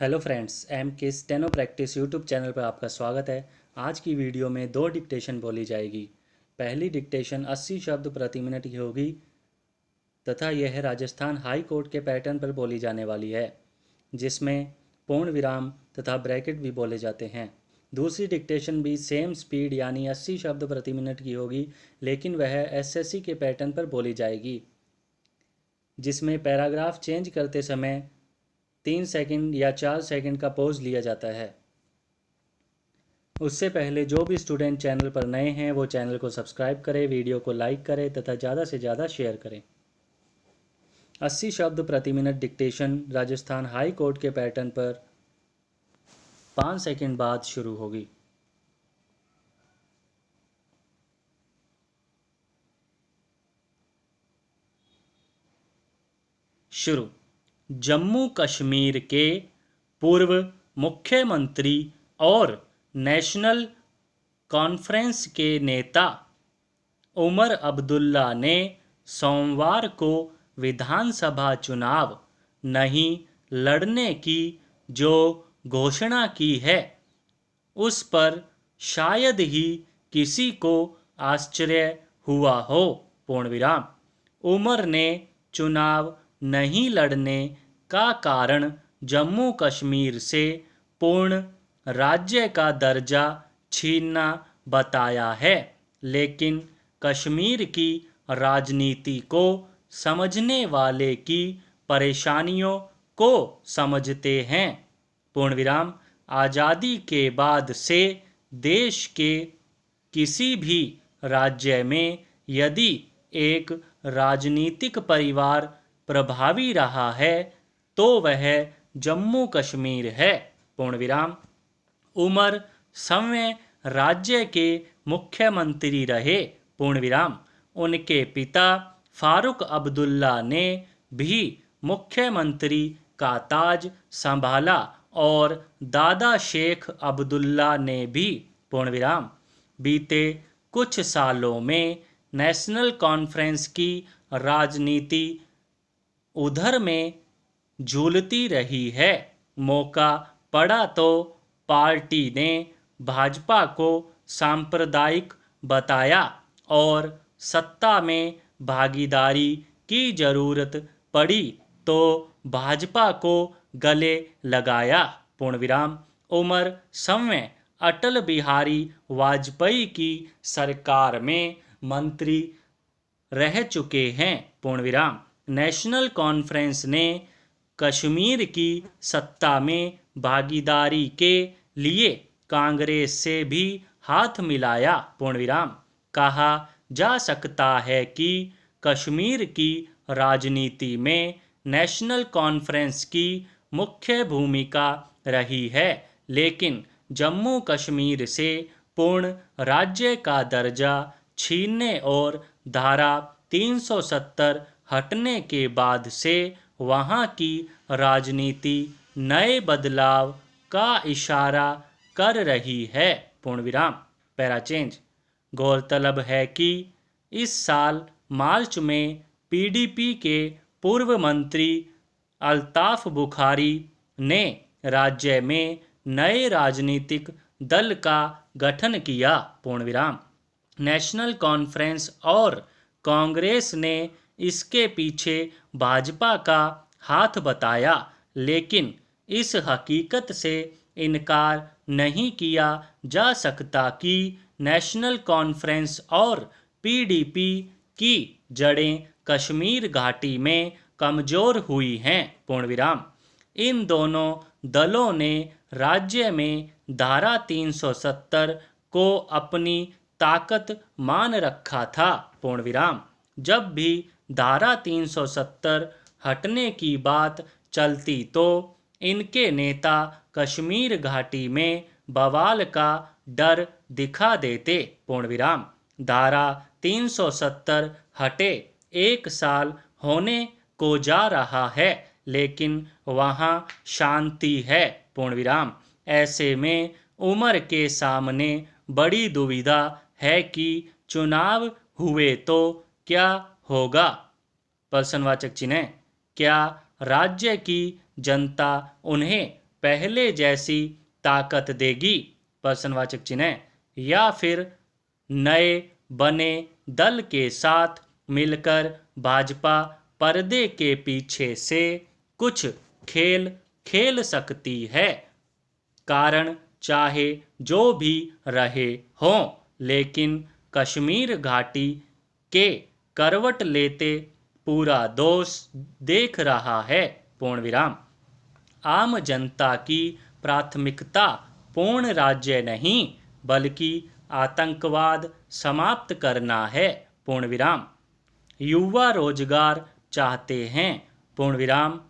Hello friends, M के steno practice YouTube channel पर आपका स्वागत है। आज की वीडियो में दो डिक्टेशन बोली जाएगी। पहली डिक्टेशन 80 शब्द प्रति मिनट की होगी तथा यह राजस्थान हाई कोर्ट के पैटर्न पर बोली जाने वाली है, जिसमें पूर्ण विराम तथा ब्रैकेट भी बोले जाते हैं। दूसरी डिक्टेशन भी सेम स्पीड यानी 80 शब्द प्रति मिनट की होगी, लेकिन वह एसएससी के पैटर्न पर बोली जाएगी, जिसमें पैराग्राफ चेंज करते समय 3 सेकंड या 4 सेकंड का पॉज लिया जाता है। उससे पहले जो भी स्टूडेंट चैनल पर नए हैं वो चैनल को सब्सक्राइब करें, वीडियो को लाइक करें तथा ज़्यादा से ज़्यादा शेयर करें। 80 शब्द प्रति minute dictation Rajasthan high court के पैटर्न पर 5 सेकंड बाद शुरू होगी। शुरू। जम्मू कश्मीर के पूर्व मुख्यमंत्री और नेशनल कॉन्फ्रेंस के नेता उमर अब्दुल्ला ने सोमवार को विधानसभा चुनाव नहीं लड़ने की जो घोषणा की है, उस पर शायद ही किसी को आश्चर्य हुआ हो। पूर्ण विराम। उमर ने चुनाव नहीं लड़ने का कारण जम्मू कश्मीर से पूर्ण राज्य का दर्जा छीनना बताया है, लेकिन कश्मीर की राजनीति को समझने वाले की परेशानियों को समझते हैं। पूर्ण विराम। आज़ादी के बाद से देश के किसी भी राज्य में यदि एक राजनीतिक परिवार प्रभावी रहा है तो वह जम्मू कश्मीर है। पूर्ण विराम। उमर सौवें राज्य के मुख्यमंत्री रहे। पूर्ण विराम। उनके पिता फारूक अब्दुल्ला ने भी मुख्यमंत्री का ताज संभाला और दादा शेख अब्दुल्ला ने भी। पूर्ण विराम। बीते कुछ सालों में नेशनल कॉन्फ्रेंस की राजनीति उधर में झूलती रही है। मौका पड़ा तो पार्टी ने भाजपा को सांप्रदायिक बताया और सत्ता में भागीदारी की जरूरत पड़ी तो भाजपा को गले लगाया। पूर्ण विराम। उमर सौवें अटल बिहारी वाजपेयी की सरकार में मंत्री रह चुके हैं। पूर्ण विराम। नेशनल कॉन्फ्रेंस ने कश्मीर की सत्ता में भागीदारी के लिए कांग्रेस से भी हाथ मिलाया। पूर्ण विराम। कहा जा सकता है कि कश्मीर की राजनीति में नेशनल कॉन्फ्रेंस की मुख्य भूमिका रही है, लेकिन जम्मू कश्मीर से पूर्ण राज्य का दर्जा छीनने और धारा 370 हटने के बाद से वहां की राजनीति नए बदलाव का इशारा कर रही है। पूर्ण विराम। Para change. गौरतलब है कि इस साल मार्च में पीडीपी के पूर्व मंत्री अल्ताफ बुखारी ने राज्य में नए राजनीतिक दल का गठन किया। पूर्ण विराम। नेशनल कॉन्फ्रेंस और कांग्रेस ने इसके पीछे भाजपा का हाथ बताया, लेकिन इस हकीकत से इनकार नहीं किया जा सकता कि नेशनल कॉन्फ्रेंस और पीडीपी की जड़ें कश्मीर घाटी में कमजोर हुई हैं। पूर्ण विराम। इन दोनों दलों ने राज्य में धारा 370 को अपनी ताकत मान रखा था। पूर्ण विराम। जब भी धारा 370 हटने की बात चलती तो इनके नेता कश्मीर घाटी में बवाल का डर दिखा देते। पूर्ण विराम। धारा 370 हटे 1 साल होने को जा रहा है, लेकिन वहां शांति है। पूर्ण विराम। ऐसे में उमर के सामने बड़ी दुविधा है कि चुनाव हुए तो क्या होगा। प्रश्नवाचक चिन्ह। क्या राज्य की जनता उन्हें पहले जैसी ताकत देगी, प्रश्नवाचक चिन्ह, या फिर नए बने दल के साथ मिलकर भाजपा पर्दे के पीछे से कुछ खेल खेल सकती है। कारण चाहे जो भी रहे हों, लेकिन कश्मीर घाटी के करवट लेते पूरा दोष देख रहा है, पूर्ण विराम। आम जनता की प्राथमिकता पूर्ण राज्य नहीं बल्कि आतंकवाद समाप्त करना है, पूर्ण विराम। युवा रोजगार चाहते हैं, पूर्ण विराम।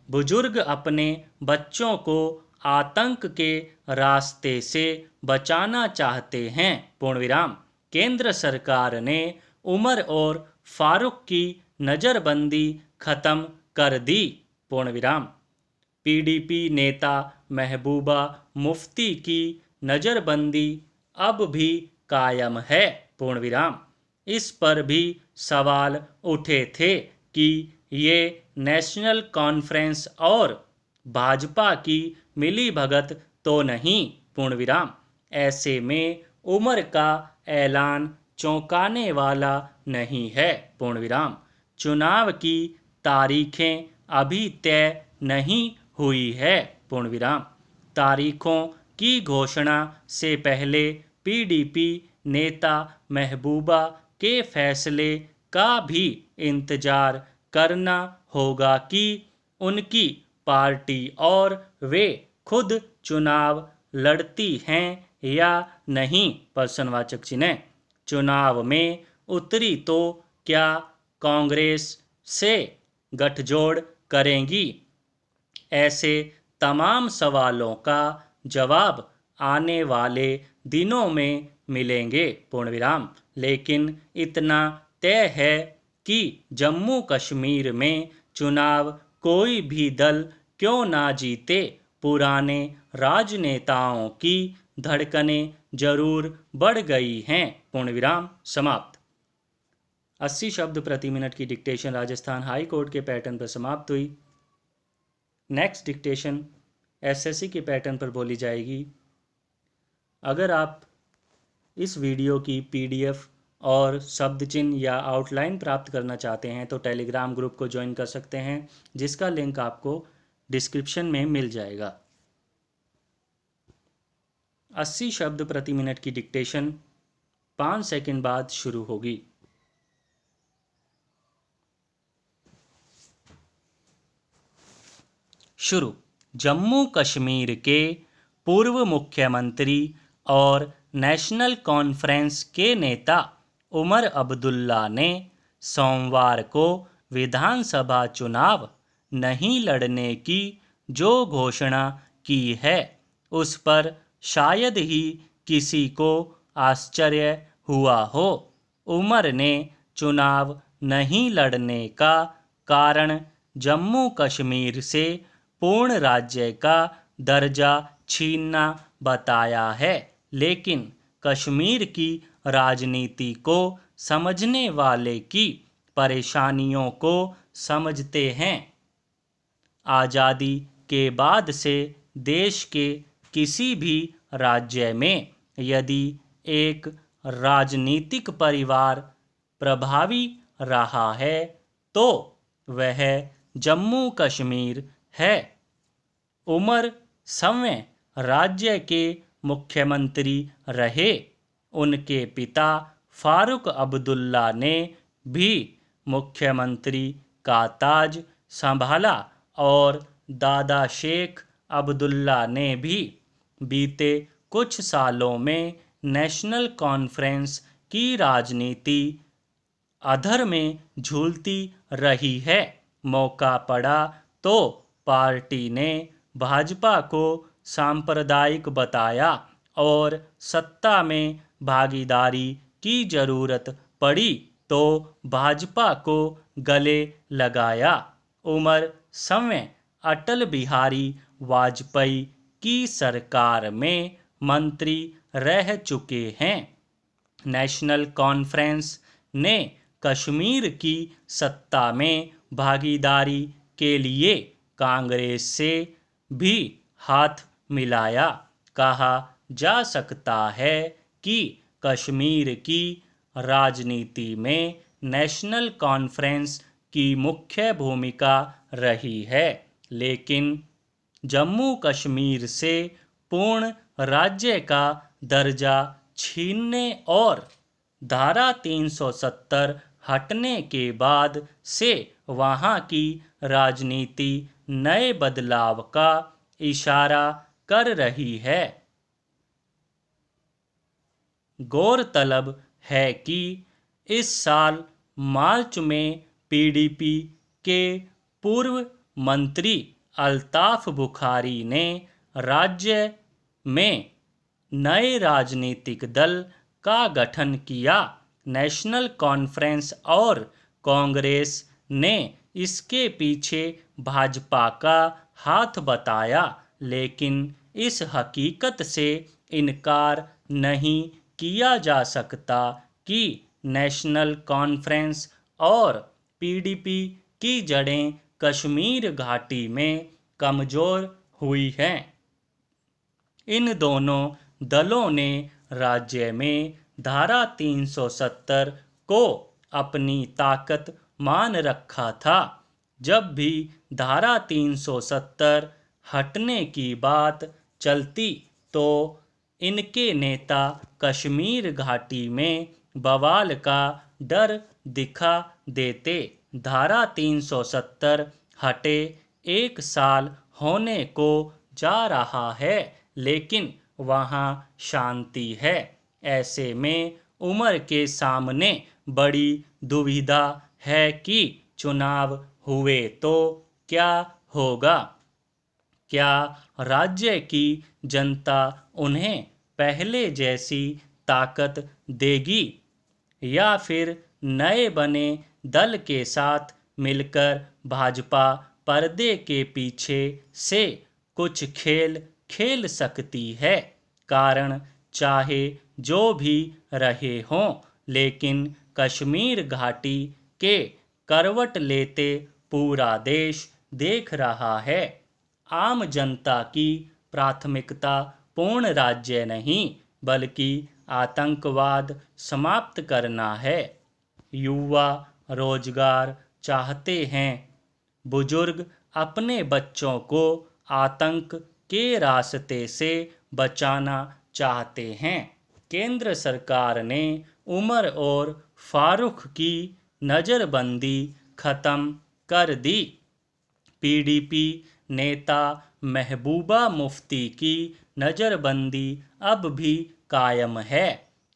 बुजुर्ग अपने बच्चों को आतंक के रास्ते से बचाना चाहते हैं, पूर्ण विराम। केंद्र सरकार ने उमर और फारूक की नज़रबंदी खत्म कर दी, पूर्ण विराम। पीडीपी नेता महबूबा मुफ्ती की नज़रबंदी अब भी कायम है, पूर्ण विराम। इस पर भी सवाल उठे थे कि ये नेशनल कॉन्फ्रेंस और भाजपा की मिलीभगत तो नहीं, पूर्ण विराम। ऐसे में उमर का ऐलान चौंकाने वाला नहीं है, पूर्ण विराम। चुनाव की तारीखें अभी तय नहीं हुई है, पूर्ण विराम। तारीखों की घोषणा से पहले पीडीपी नेता महबूबा के फैसले का भी इंतजार करना होगा कि उनकी पार्टी और वे खुद चुनाव लड़ती हैं या नहीं, प्रश्नवाचक चिन्ह। चुनाव में उतरी तो क्या कांग्रेस से गठजोड़ करेंगी? ऐसे तमाम सवालों का जवाब आने वाले दिनों में मिलेंगे, पूर्ण विराम। लेकिन इतना तय है कि जम्मू कश्मीर में चुनाव कोई भी दल क्यों ना जीते, पुराने राजनेताओं की धड़कनें जरूर बढ़ गई हैं, पूर्ण विराम। समाप्त। 80 शब्द प्रति मिनट की डिक्टेशन राजस्थान हाई कोर्ट के पैटर्न पर समाप्त हुई। नेक्स्ट डिक्टेशन एसएससी के पैटर्न पर बोली जाएगी। अगर आप इस वीडियो की पीडीएफ और शब्द चिन्ह या आउटलाइन प्राप्त करना चाहते हैं तो टेलीग्राम ग्रुप को ज्वाइन कर सकते हैं, जिसका लिंक आपको डिस्क्रिप्शन में मिल जाएगा। 80 शब्द प्रति मिनट की डिक्टेशन 5 सेकंड बाद शुरू होगी। शुरू। जम्मू कश्मीर के पूर्व मुख्यमंत्री और नेशनल कॉन्फ्रेंस के नेता उमर अब्दुल्ला ने सोमवार को विधानसभा चुनाव नहीं लड़ने की जो घोषणा की है, उस पर शायद ही किसी को आश्चर्य हुआ हो। उमर ने चुनाव नहीं लड़ने का कारण जम्मू कश्मीर से पूर्ण राज्य का दर्जा छीनना बताया है, लेकिन कश्मीर की राजनीति को समझने वाले की परेशानियों को समझते हैं। आज़ादी के बाद से देश के किसी भी राज्य में यदि एक राजनीतिक परिवार प्रभावी रहा है तो वह जम्मू कश्मीर है। उमर समय राज्य के मुख्यमंत्री रहे। उनके पिता फारूक अब्दुल्ला ने भी मुख्यमंत्री का ताज संभाला और दादा शेख अब्दुल्ला ने भी बीते कुछ सालों में नेशनल कॉन्फ्रेंस की राजनीति अधर में झूलती रही है। मौका पड़ा तो पार्टी ने भाजपा को सांप्रदायिक बताया और सत्ता में भागीदारी की जरूरत पड़ी तो भाजपा को गले लगाया। उमर समय अटल बिहारी वाजपेयी की सरकार में मंत्री रह चुके हैं। नेशनल कॉन्फ्रेंस ने कश्मीर की सत्ता में भागीदारी के लिए कांग्रेस से भी हाथ मिलाया। कहा जा सकता है कि कश्मीर की राजनीति में नेशनल कॉन्फ्रेंस की मुख्य भूमिका रही है, लेकिन जम्मू कश्मीर से पूर्ण राज्य का दर्जा छीनने और धारा 370 हटने के बाद से वहां की राजनीति नए बदलाव का इशारा कर रही है। गौरतलब है कि इस साल मार्च में पीडीपी के पूर्व मंत्री अल्ताफ बुखारी ने राज्य में नए राजनीतिक दल का गठन किया। नेशनल कॉन्फ्रेंस और कांग्रेस ने इसके पीछे भाजपा का हाथ बताया, लेकिन इस हकीकत से इनकार नहीं किया जा सकता कि नेशनल कॉन्फ्रेंस और पीडीपी की जड़ें कश्मीर घाटी में कमजोर हुई हैं। इन दोनों दलों ने राज्य में धारा 370 को अपनी ताकत मान रखा था। जब भी धारा 370 हटने की बात चलती तो इनके नेता कश्मीर घाटी में बवाल का डर दिखा देते। धारा 370 हटे 1 साल होने को जा रहा है, लेकिन वहां शांति है। ऐसे में उमर के सामने बड़ी दुविधा है कि चुनाव हुए तो क्या होगा। क्या राज्य की जनता उन्हें पहले जैसी ताकत देगी, या फिर नए बने दल के साथ मिलकर भाजपा पर्दे के पीछे से कुछ खेल खेल सकती है। कारण चाहे जो भी रहे हों, लेकिन कश्मीर घाटी के करवट लेते पूरा देश देख रहा है। आम जनता की प्राथमिकता पूर्ण राज्य नहीं, बल्कि आतंकवाद समाप्त करना है। युवा रोजगार चाहते हैं, बुजुर्ग अपने बच्चों को आतंक के रास्ते से बचाना चाहते हैं। केंद्र सरकार ने उमर और फारूक की नज़रबंदी खत्म कर दी। पीडीपी नेता महबूबा मुफ्ती की नज़रबंदी अब भी कायम है।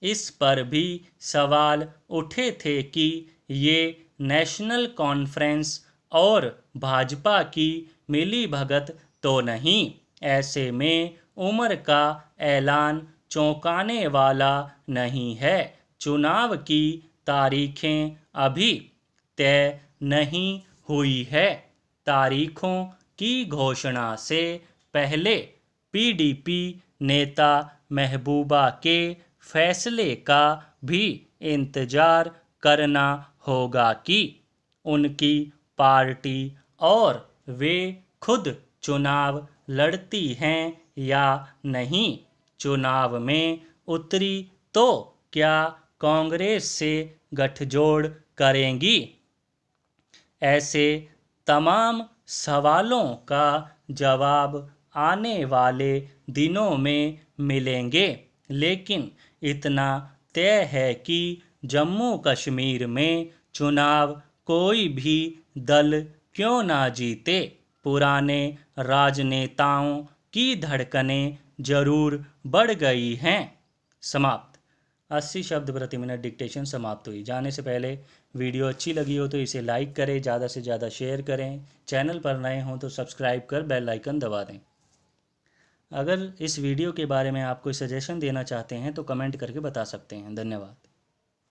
इस पर भी सवाल उठे थे कि ये नेशनल कॉन्फ्रेंस और भाजपा की मिलीभगत तो नहीं। ऐसे में उमर का ऐलान चौंकाने वाला नहीं है। चुनाव की तारीखें अभी तय नहीं हुई है। तारीखों की घोषणा से पहले पीडीपी नेता महबूबा के फैसले का भी इंतजार करना होगा कि उनकी पार्टी और वे खुद चुनाव लड़ती हैं या नहीं। चुनाव में उतरी तो क्या कांग्रेस से गठजोड़ करेंगी। ऐसे तमाम सवालों का जवाब आने वाले दिनों में मिलेंगे, लेकिन इतना तय है कि जम्मू कश्मीर में चुनाव कोई भी दल क्यों ना जीते, पुराने राजनेताओं की धड़कनें जरूर बढ़ गई हैं। समाप्त। 80 शब्द प्रति मिनट डिक्टेशन समाप्त हुई। जाने से पहले वीडियो अच्छी लगी हो तो इसे लाइक करें, ज़्यादा से ज़्यादा शेयर करें। चैनल पर नए हों तो सब्सक्राइब कर बेल आइकन दबा दें। अगर इस वीडियो के बारे में आप कोई सजेशन देना चाहते हैं तो कमेंट करके बता सकते हैं। धन्यवाद।